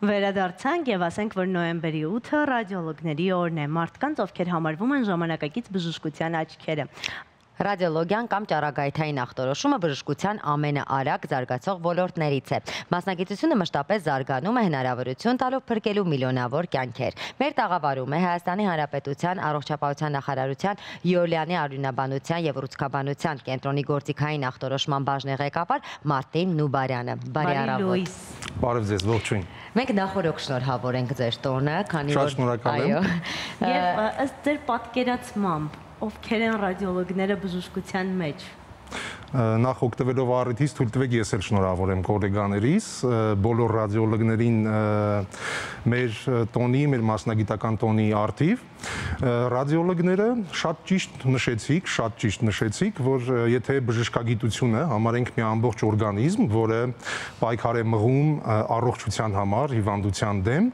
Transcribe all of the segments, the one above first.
Վերադարձանք եւ ասենք, որ նոյեմբերի 8-ը ռադիոլոգների օրն է, մարդկանց, ովքեր համարվում են ժամանակակից բժշկության աչքերը։ Ռադիոլոգիան կամ ճառագայթային ախտորոշումը բժշկության ամենաարագ զարգացող ոլորտներից է։ Մասնագիտությունը մշտապես զարգանում է, հնարավորություն տալով փրկելու միլիոնավոր կյանքեր։ Մեր տաղավարում է Հայաստանի Հանրապետության Առողջապահության նախարարության Յոլյանի արյունաբանության եւ ուռուցքաբանության կենտրոնի գործիքային ախտորոշման բաժնի ղեկավար Մարտին Նուբարյանը։ Բարի առավոտ։ Բարև ձեզ, ողջույն։ Մենք նախորոք շնորհավոր ենք ձեր տոնը, քանի որ շնորհակալ եմ։ Եվ ըստ ձեր պատկերացմամբ ովքեր են ռադիոլոգները բժշկության մեջ։ Նախ օգտվելով առիթից թույլ տվեք ես էլ շնորհավորեմ գոլեգաներիս, բոլոր ռադիոլոգներին մեր տոնի, մեր մասնագիտական տոնի արդիվ։ Ռադիոլոգները շատ ճիշտ նշեցիք, որ եթե բժշկագիտությունը համարենք մի ամբողջ օրգանիզմ, որը պայքար է մղում առողջության համար, հիվանդության դեմ,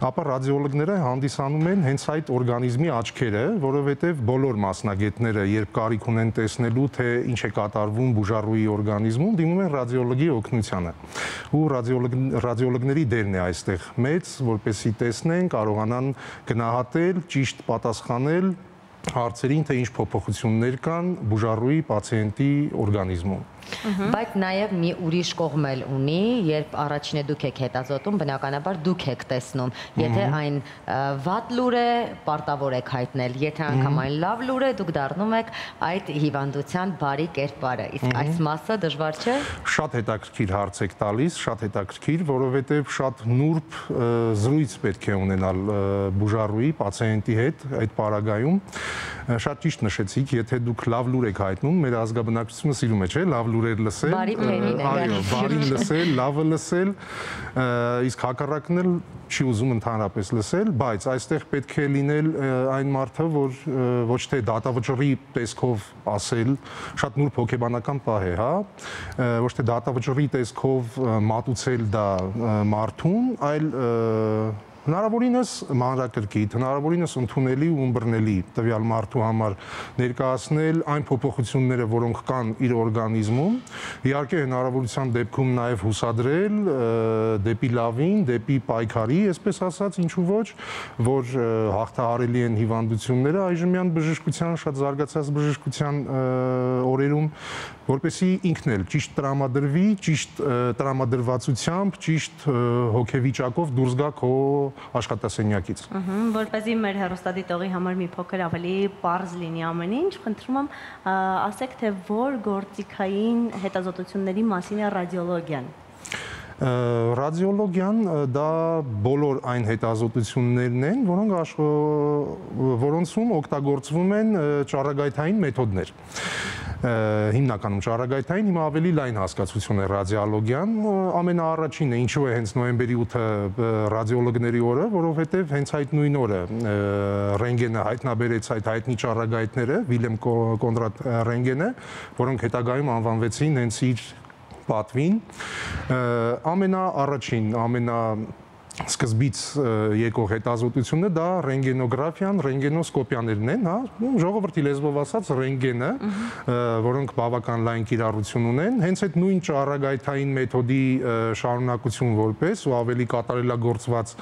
ապա ռադիոլոգները հանդիսանում են հենց այդ օրգանիզմի աչքերը, որովհետև բոլոր մասնագետները, երբ կարիք ունեն տեսնելու, թե ինչ է կատարվում բուժառուի օրգանիզմում, դիմում են ռադիոլոգի օգնությանը։ Ու ռադիոլոգների դերն է այստեղ մեծ, որպեսզի տեսնեն, կարողանան գնահատել, ճիշտ պատասխանել հարցերին, թե ինչ փոփոխություններ կան բուժառուի պացիենտի օրգանիզմում։ Բայց նաև մի ուրիշ կողմ էլ ունի, երբ առաջինը դուք եք հետազոտում, բնականաբար դուք եք տեսնում, եթե այն վատ լուր է, պարտավոր եք հայտնել, եթե անգամ այն լավ լուր է, դուք դառնում եք այդ հիվանդության բարի կերպարը, իսկ այս մասը դժվար չէ։ Շատ հետաքրքիր հարց եք տալիս, շատ հետաքրքիր, որովհետև շատ նուրբ զրույց պետք է ունենալ բուժառուի, պացիենտի հետ այդ պարագայում։ Շատ ճիշտ նշեցիք, եթե դուք լավ լուր եք հայտնում, մեր ազգաբնակչությունը սիրում է, չէ՞, լավ լուրեր լսել, բարին լսել, լավը լսել, իսկ հակառակն էլ չի ուզում ընդհանրապես լսել, բայց այստեղ պետք է լինել այն մարդը, որ ոչ թե դատավճռի տեսքով ասել, շատ նուրբ հոգեբանական պահ է, հա, ոչ թե դատավճռի տեսքով մատուցել դա մարդուն, այլ հնարավորինս մանրակրկիտ, հնարավորինս ընդունելի ու ըմբռնելի տվյալ մարդու համար ներկայացնել այն փոփոխությունները, որոնք կան իր օրգանիզմում, իհարկե հնարավորության դեպքում նաև հուսադրել դեպի լավին, դեպի պայքարի, այսպես ասած, ինչու ոչ, որ հաղթահարելի են հիվանդությունները այժմյան բժշկության, շատ զարգացած բժշկության օրերում, որպեսզի ինքն էլ ճիշտ տրամադրվի, ճիշտ տրամադրվածությամբ, ճիշտ հոգեվիճակով դուրս գա քո աշխատասենյակից։ Որպեսզի մեր հեռուստադիտողի համար մի փոքր ավելի պարզ լինի ամեն ինչ, խնդրում եմ ասեք, թե որ գործիքային հետազոտությունների մասին է ռադիոլոգիան։ Ռադիոլոգիան դա բոլոր այն հետազոտություններն են, որոնցում օգտագործվում են ճառագայթային մեթոդներ։ Հիմնականում ճառագայթային, հիմա ավելի լայն հասկացություն է ռադիոլոգիան, ամենաառաջինը, ինչու է հենց նոյեմբերի 8-ը ռադիոլոգների օրը, որովհետև հենց այդ նույն օրը ռենտգենը հայտնաբերեց այդ հայտնի ճառագայթները, Վիլյամ Կոնրադ ռենտգենը, որոնք հետագայում անվանվեցին հենց իր պատվին, ամենաառաջին, սկզբից եկող հետազոտությունը դա ռենտգենոգրաֆիան, ռենտգենոսկոպիաներն են, հա, ժողովրդի լեզվով ասած ռենտգենը, որոնք բավական լայն կիրառություն ունեն, հենց այդ նույն ճառագայթային մեթոդի շարունակություն որպես ու ավելի կատարելագործված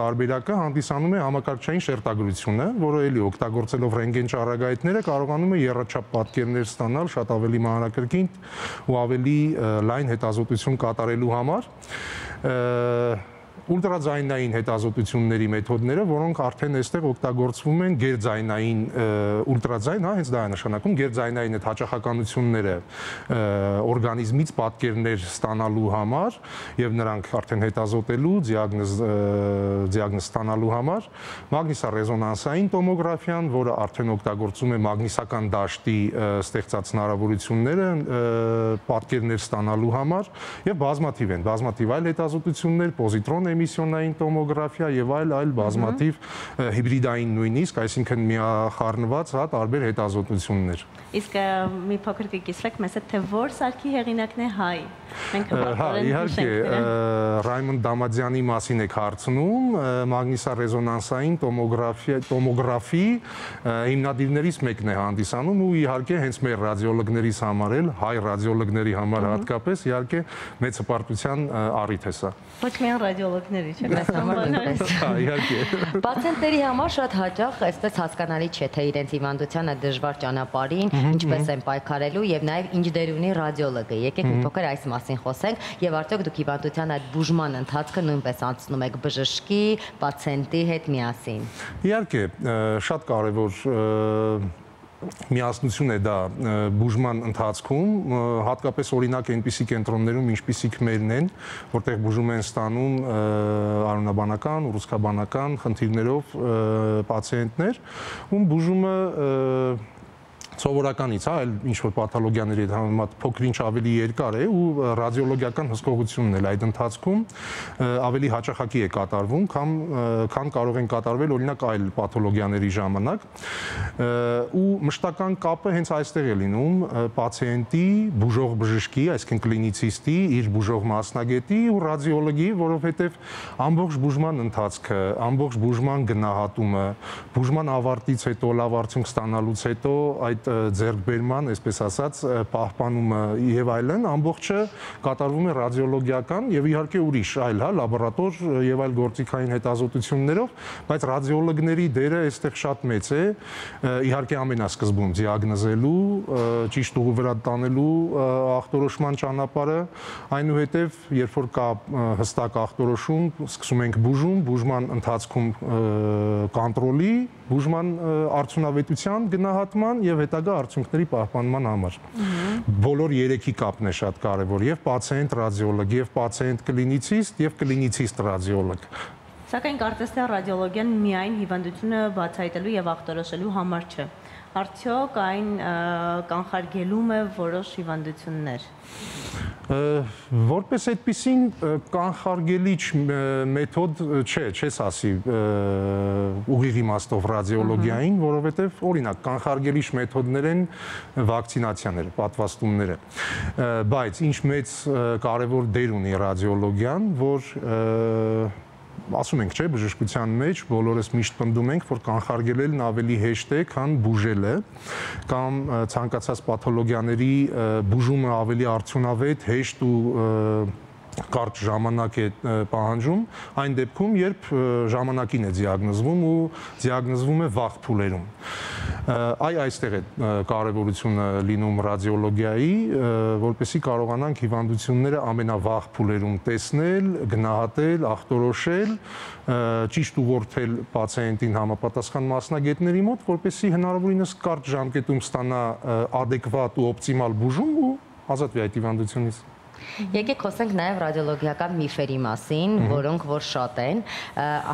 տարբերակը հանդիսանում է համակարգչային շերտագրությունը, որը էլի օգտագործելով ռենտգեն ճառագայթները կարողանում է եռաչափ պատկերներ ստանալ շատ ավելի մանրակրկիտ ու ավելի լայն հետազոտություն կատարելու համար։ Ուլտրաձայնային հետազոտությունների մեթոդները, որոնք արդեն այստեղ օգտագործվում են գերձայնային ուլտրաձայն, հա, հենց դա է նշանակում, գերձայնային այդ հաճախականությունները օրգանիզմից պատկերներ ստանալու համար եւ նրանք արդեն հետազոտելու, դիագնոզ ստանալու համար, մագնիսառեզոնանսային տոմոգրաֆիան, որը արդեն օգտագործում է մագնիսական դաշտի ստեղծած հնարավորությունները պատկերներ ստանալու համար եւ բազմաթիվ այլ հետազոտություններ, պոզիտրոն էմիսիոնային տոմոգրաֆիա եւ այլ բազմաթիվ հիբրիդային նույնիսկ, այսինքն միախառնված տարբեր հետազոտություններ։ Իսկ մի փոքր կկիսվեք մեզ հետ, թե որ սարքի հեղինակն է հայ։ Հա, իհարկե, Ռայմոնդ Դամադյանի մասին եք հարցնում, մագնիսառեզոնանսային տոմոգրաֆի հիմնադիրներից մեկն է հանդիսանում ու իհարկե հենց մեր ռադիոլոգներից համար էլ, հայ ռադիոլոգների համար հատկապես, իհարկե մեծ հպարտության առիթ է սա։ Ոչ միայն ռադիոլոգ ռադիոլոգների չէ, Մեզ համար նույնպես։ Իհարկե։ Պացիենտների համար շատ հաճախ այսպես հասկանալի չէ, թե իրենց հիվանդությանը դժվար ճանապարհին ինչպես են պայքարելու եւ նաեւ ինչ դեր ունի ռադիոլոգը։ Եկեք մի փոքր այս մասին խոսենք եւ արդյոք դուք հիվանդության այդ բուժման ընթացքը նույնպես անցնում եք բժշկի, պացիենտի հետ միասին։ Իհարկե, շատ կարևոր միասնություն է դա բուժման ընթացքում, հատկապես օրինակ այնպիսի կենտրոններում, ինչպիսիք մերն են, որտեղ բուժում են ստանում արյունաբանական, ուռուցքաբանական խնդիրներով պացիենտներ, ում բուժումը սովորականից, այլ ինչ-որ պաթոլոգիաների հետ համեմատ փոքր-ինչ ավելի երկար է ու ռադիոլոգիական հսկողությունն էլ այդ ընթացքում ավելի հաճախակի է կատարվում, քան կարող են կատարվել օրինակ այլ պաթոլոգիաների ժամանակ ու մշտական կապը հենց այստեղ է լինում պացիենտի, բուժող բժշկի, այսինքն կլինիցիստի, իր բուժող մասնագետի ու ռադիոլոգի, որովհետև ամբողջ բուժման ընթացքը, ամբողջ բուժման գնահատումը, բուժման ավարտից հետո, լավ արդյունք ստանալուց հետո այդ ձեռքբերման, այսպես ասած, պահպանումը եւ այլն, ամբողջը կատարվում է ռադիոլոգիական եւ իհարկե ուրիշ այլ, լաբորատոր եւ այլ գործիքային հետազոտություններով, բայց ռադիոլոգների դերը այստեղ շատ մեծ է, իհարկե ամենասկզբում դիագնոզելու, ճիշտ ուղու վրա տանելու ախտորոշման ճանապարհը, այնուհետեւ երբ որ կա հստակ ախտորոշում, սկսում ենք բուժման ընթացքում կոնտրոլի, բուժման արդյունավետության գնահատման եւ հետագա արդյունքների պահպանման համար։ Բոլոր երեքի կապն է շատ կարևոր, եւ պացիենտ ռադիոլոգ, եւ պացիենտ կլինիցիստ, եւ կլինիցիստ ռադիոլոգ։ Սակայն կարծես թե ռադիոլոգիան միայն հիվանդությունը բացահայտելու եւ ախտորոշելու համար չէ։ Արդյոք այն կանխարգելում է որոշ հիվանդություններ։ Որպես այդպիսին կանխարգելիչ մեթոդ չէ, չես ասի ուղիղ իմաստով ռադիոլոգիային, որովհետև օրինակ կանխարգելիչ մեթոդներ են վակցինացիաները, պատվաստումները, բայց ինչ մեծ կարևոր դեր ունի ռադիոլոգիան, որ ասում ենք, չէ, բժշկության մեջ բոլորս միշտ պնդում ենք, որ կանխարգելելն ավելի հեշտ է, քան բուժելը, կամ ցանկացած պաթոլոգիաների բուժումը ավելի արդյունավետ, հեշտ ու կարճ ժամանակ է պահանջում, այն դեպքում, երբ ժամանակին է դիագնոզվում ու դիագնոզվում է վաղ փուլերում։ Այստեղ է կարևորությունը լինում ռադիոլոգիայի, որպեսզի կարողանանք հիվանդությունները ամենավաղ փուլերում տեսնել, գնահատել, ախտորոշել, ճիշտ ուղղորդել պացիենտին համապատասխան մասնագետների մոտ, որպեսզի հնարավորինս կարճ ժամկետում ստանա adekvat ու օպտիմալ բուժում ու ազատվի այդ հիվանդությունից։ Եկեք խոսենք նաև ռադիոլոգիական միֆերի մասին, որոնք որ շատ են,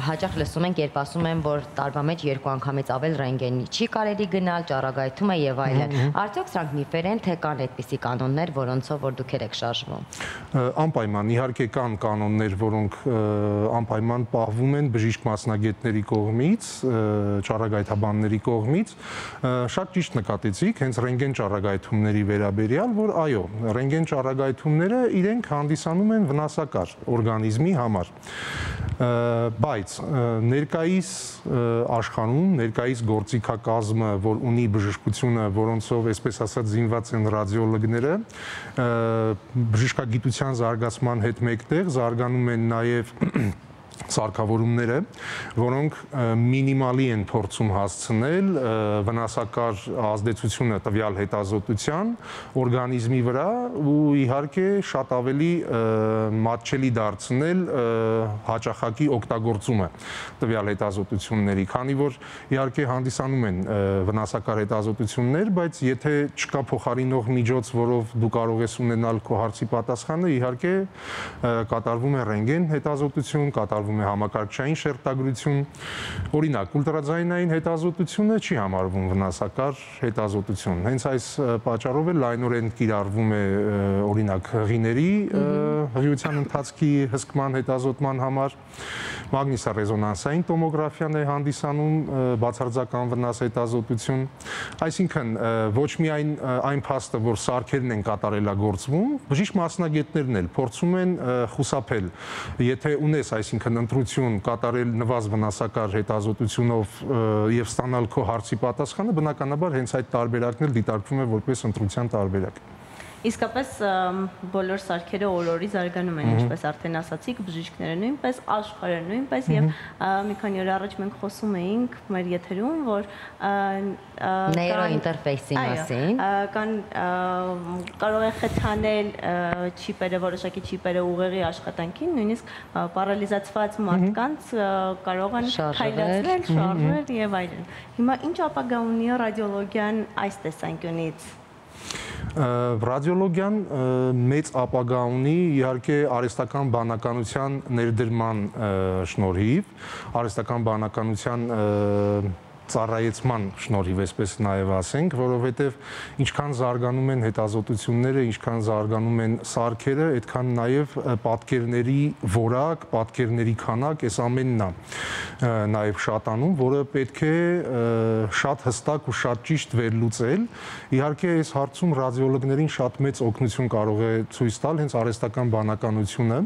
հաճախ լսում ենք, երբ ասում են, որ տարվա մեջ 2 անգամից ավել ռենտգենի չի կարելի գնալ, ճառագայթում է եւ այլն։ Արդյոք սրանք միֆեր են, թե կան այդպիսի կանոններ, որոնցով որ դուք եք շարժվում։ Անպայման, իհարկե կան կանոններ, որոնք անպայման պահվում են բժիշկ մասնագետների կողմից, ճառագայթաբանների կողմից։ Շատ ճիշտ նկատեցիք, հենց ռենտգեն ճառագայթումների վերաբերյալ, որ այո, ռենտգեն ճառագայթումները իրենք հանդիսանում են վնասակար օրգանիզմի համար, բայց ներկայիս աշխարհում, ներկայիս գործիքակազմը, որ ունի բժշկությունը, որոնցով այսպես ասած զինված են ռադիոլոգները, բժշկագիտության զարգացման հետ մեկտեղ զարգանում են նաև սարքավորումները, որոնք մինիմալի են փորձում հասցնել վնասակար ազդեցությունը տվյալ հետազոտության օրգանիզմի վրա ու իհարկե շատ ավելի մատչելի դարձնել հաճախակի օգտագործումը տվյալ հետազոտությունների, քանի որ իհարկե հանդիսանում են վնասակար հետազոտություններ, բայց եթե չկա փոխարինող միջոց, որով դու կարող ես ունենալ քո հարցի պատասխանը, իհարկե կատարվում է ռենտգեն հետազոտություն, կատարվում է համակարգչային շերտագրություն, օրինակ ուլտրաձայնային հետազոտությունը չի համարվում վնասակար հետազոտություն։ Հենց այս պատճառով է լայնորեն կիրառվում է օրինակ հղիների հղիության ընթացքի հսկման հետազոտման համար, մագնիսառեզոնանսային տոմոգրաֆիան է հանդիսանում բացարձական վնաս հետազոտություն, այսինքն ոչ միայն այն փաստը, որ սարքերն են կատարելագործվում, բժիշկ մասնագետներն էլ փորձում են խուսափել, եթե ունես, այսինքն ընտրություն կատարել նվազ վնասակար հետազոտությունով եւ ստանալ քո հարցի պատասխանը, բնականաբար հենց այդ տարբերակն էլ դիտարկվում է որպես ընտրության տարբերակ։ Իսկապես բոլոր սարքերը օր-օրի զարգանում են, ինչպես արդեն ասացիք, բժիշկները նույնպես, աշխարհը նույնպես եւ մի քանի օր առաջ մենք խոսում էինք մեր եթերում, որ նեյրոինտերֆեյսի մասին կարող է խթանել չիպերը, որոշակի չիպերը ուղեղի աշխատանքին, նույնիսկ պարալիզացված մարդկանց կարող են քայլացնել, շարժել եւ այլն։ Հիմա ինչ ապագա ունի ռադիոլոգիան այս տեսանկյունից։ Ռադիոլոգիան մեծ ապագա ունի իհարկե արհեստական բանականության ներդրման շնորհիվ, արհեստական բանականության ծառայեցման շնորհիվ, այսպես նաև ասենք, որովհետև ինչքան զարգանում են հետազոտությունները, ինչքան զարգանում են սարքերը, այդքան նաև պատկերների որակ, պատկերների քանակ, այս ամենն է նաև շատանում, որը պետք է շատ հստակ ու շատ ճիշտ վերլուծել։ Իհարկե, այս հարցում ռադիոլոգներին շատ մեծ օգնություն կարող է ցույց տալ հենց արհեստական բանականությունը,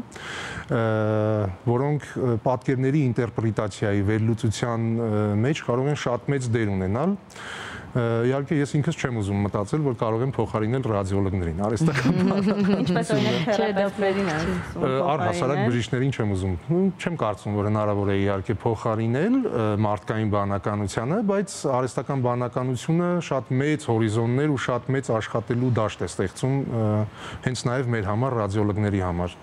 որոնք պատկերների ինտերպրետացիայի վերլուծության մեջ կարող են շատ մեծ դեր ունենալ։ Իհարկե ես ինքս չեմ ուզում մտածել, որ կարող եմ փոխարինել ռադիոլոգներին, արհեստական բանականություն։ Ինչպես օրինակ թերապևտներին առհասարակ բժիշկներին չեմ ուզում։ Չեմ կարծում, որ հնարավոր է իհարկե փոխարինել մարդկային բանականությանը, բայց արհեստական բանականությունը շատ մեծ հորիզոններ ու շատ մեծ աշխատելու դաշտ է ստեղծում հենց նաև մեր համար ռադիոլոգների համար։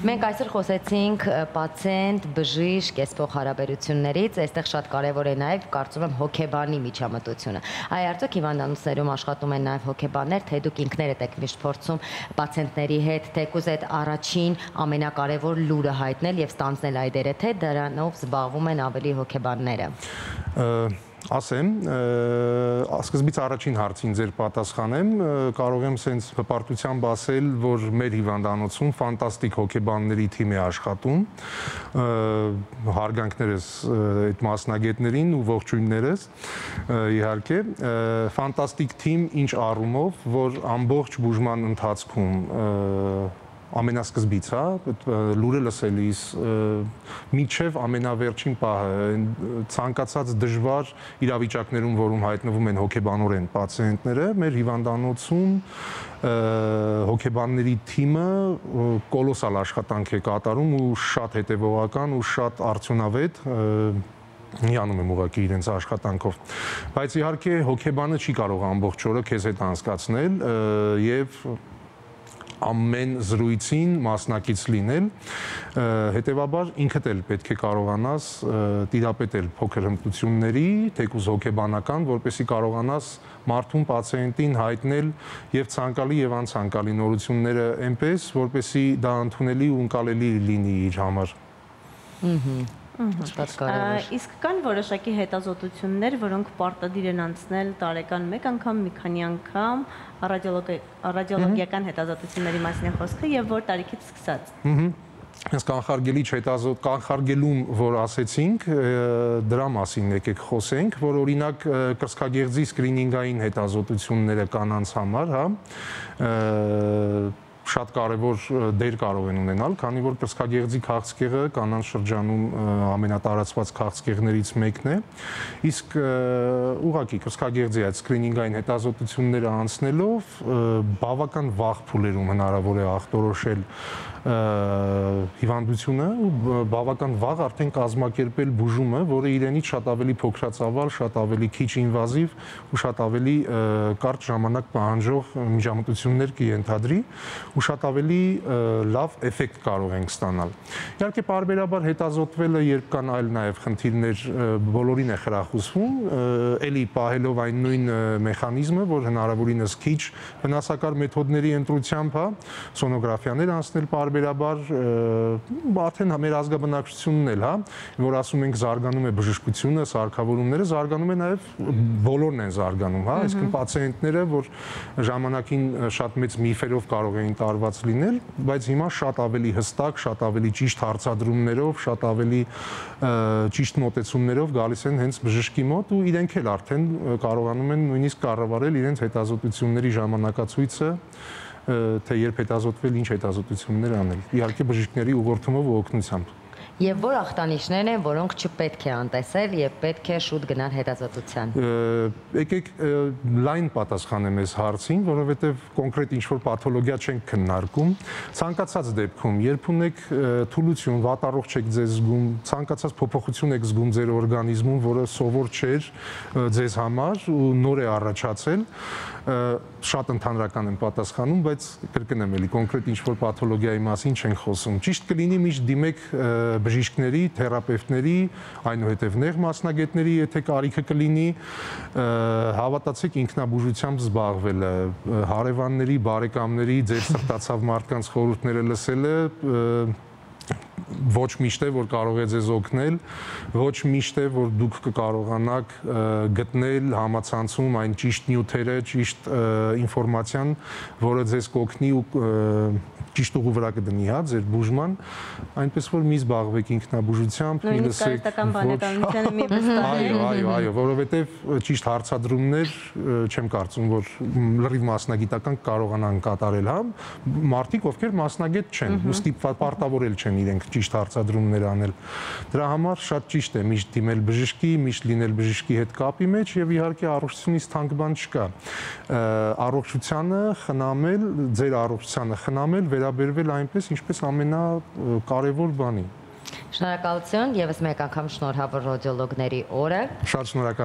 Մենք այսօր խոսեցինք պացիենտ, բժիշկ, փոխհարաբերություններից, այստեղ շատ կարևոր է նաև կարծում եմ հոգեբանի միջամտությունը։ Այ արդյոք հիվանդանոցներում աշխատում են նաև հոգեբաններ, թե դուք ինքներդ եք միշտ փորձում պացիենտների հետ թեկուզ այդ առաջին ամենակարևոր լուրը հայտնել եւ ստանձնել այդերը, թե դրանով զբաղվում են ավելի հոգեբանները։ Ասեմ, սկզբից առաջին հարցին ձեր պատասխանեմ, կարող եմ սենց հպարտությամբ ասել, որ մեր հիվանդանոցում ֆանտաստիկ հոգեբանների թիմ է աշխատում, հարգանքներս այդ մասնագետներին ու ողջույններս, իհարկե, ֆանտաստիկ թիմ ինչ առումով, որ ամբողջ բուժման ընթացքում ամենասկզբից, լուրը լսելիս, մինչև ամենավերջին պահը, ցանկացած դժվար իրավիճակներում, որում հայտնվում են հոգեբանորեն պացիենտները, մեր հիվանդանոցում հոգեբանների թիմը կոլոսալ աշխատանք է կատարում ու շատ հետևողական ու շատ արդյունավետ հիանում եմ ուղղակի իրենց աշխատանքով, բայց իհարկե հոգեբանը չի կարող ամբողջ օրը քեզ հետ անցկացնել եւ ամեն զրույցին մասնակից լինել, հետևաբար ինքդ էլ պետք է կարողանաս տիրապետել փոքր հմտությունների, թեկուզ հոգեբանական, որպեսզի կարողանաս մարդուն, պացիենտին հայտնել եւ ցանկալի եւ անցանկալի նորությունները այնպես, որպեսզի դա ընդունելի ու ընկալելի լինի իր համար։ Իսկ կան որոշակի հետազոտություններ, որոնք պարտադիր են անցնել տարեկան մեկ անգամ, մի քանի անգամ ռադիոլոգիական հետազոտությունների մասին է խոսքը եւ որ տարիքից սկսած։ Հենց կանխարգելում, որ ասեցինք, դրա մասին եկեք խոսենք, որ օրինակ կրծքագեղձի սկրինինգային հետազոտությունները կանանց համար, շատ կարևոր դեր կարող են ունենալ, քանի որ կրծքագեղձի քաղցկեղը կանանց շրջանում ամենատարածված քաղցկեղներից մեկն է, իսկ ուղղակի կրծքագեղձի այդ սկրինինգային հետազոտությունները անցնելով բավական վաղ փուլերում հնարավոր է ախտորոշել հիվանդությունը ու բավական վաղ արդեն կազմակերպել բուժումը, որը իրենից շատ ավելի փոքրացավալ, շատ ավելի քիչ ինվազիվ ու շատ ավելի կարճ ժամանակ պահանջող միջամտություններ կենթադրի ու շատ ավելի լավ էֆեկտ կարող ենք ստանալ։ Իհարկե պարբերաբար հետազոտվելը, երբ կան այլ նաև խնդիրներ, բոլորին է խրախուսվում, էլի պահելով այն նույն մեխանիզմը, որ հնարավորինս քիչ վնասակար մեթոդների ընտրությամբ, սոնոգրաֆիաներ անցնել պարբերաբար արդեն մեր ազգաբնակչությունն էլ, որ ասում ենք զարգանում է բժշկությունը, սարքավորումները, զարգանում է նաև բոլորն են զարգանում, այսինքն պացիենտները, որ ժամանակին շատ մեծ միֆերով կարող էին տարված լինել, բայց հիմա շատ ավելի հստակ, շատ ավելի ճիշտ հարցադրումներով, շատ ավելի ճիշտ մոտեցումներով գալիս են հենց բժշկի մոտ ու իրենք էլ արդեն կարողանում են նույնիսկ կառավարել իրենց հետազոտությունների ժամանակացույցը, թե երբ հետազոտվել, ինչ հետազոտություններ անել։ Իհարկե բժիշկների ուղղորդումով ու օգնությամբ։ Եվ որ ախտանիշներն են, որոնք չպետք է անտեսել եւ պետք է շուտ գնալ հետազոտության։ Եկեք լայն պատասխանեմ այս հարցին, որովհետեւ կոնկրետ ինչ-որ պաթոլոգիա չենք քննարկում։ Ցանկացած դեպքում, երբ ունեք թուլություն, վատառողջ եք ձեզ զգում, ցանկացած փոփոխություն եք զգում ձեր օրգանիզմում, որը սովոր չէր ձեզ համար ու նոր է առաջացել, շատ ընդհանրական եմ պատասխանում, բայց կրկնեմ էլի կոնկրետ ինչ-որ պաթոլոգիայի մասին չենք խոսում։ Ճիշտ կլինի միշտ դիմեք բժիշկների, թերապևտների, այնուհետև նեղ մասնագետների, եթե կարիքը կլինի, հավատացեք ինքնաբուժությամբ զբաղվելը, հարևանների, բարեկամների, ձեր սրտացավ մարդկանց խորհուրդները լսելը ոչ միշտ է, որ կարող է ձեզ օգնել, ոչ միշտ է, որ դուք կկարողանաք գտնել համացանցում այն ճիշտ նյութերը, ճիշտ ինֆորմացիան, որը ձեզ կօգնի ու ճիշտ ուղու վրա կդնի, հա, ձեր բուժման, այնպես որ մի զբաղվեք ինքնաբուժությամբ, մի լսեք։ Այո, որովհետև ճիշտ հարցադրումներ չեմ կարծում, որ լրիվ մասնագիտական կարողանան կատարել, հա, մարդիկ, ովքեր մասնագետ չեն, ուստի պարտավորել չեն իրենք ճիշտ հարցադրումներ անել։ Դրա համար շատ ճիշտ է միշտ դիմել բժշկի, միշտ լինել բժշկի հետ կապի մեջ եւ իհարկե առողջությունից թանկ բան չկա։ Առողջությանը խնամել, ձեր առողջությանը խնամել, վերաբերվել այնպես, ինչպես ամենակարևոր բանի։ Շնորհակալություն, եւս մեկ անգամ շնորհավոր ռադիոլոգների օրը։ Շատ շնորհակալ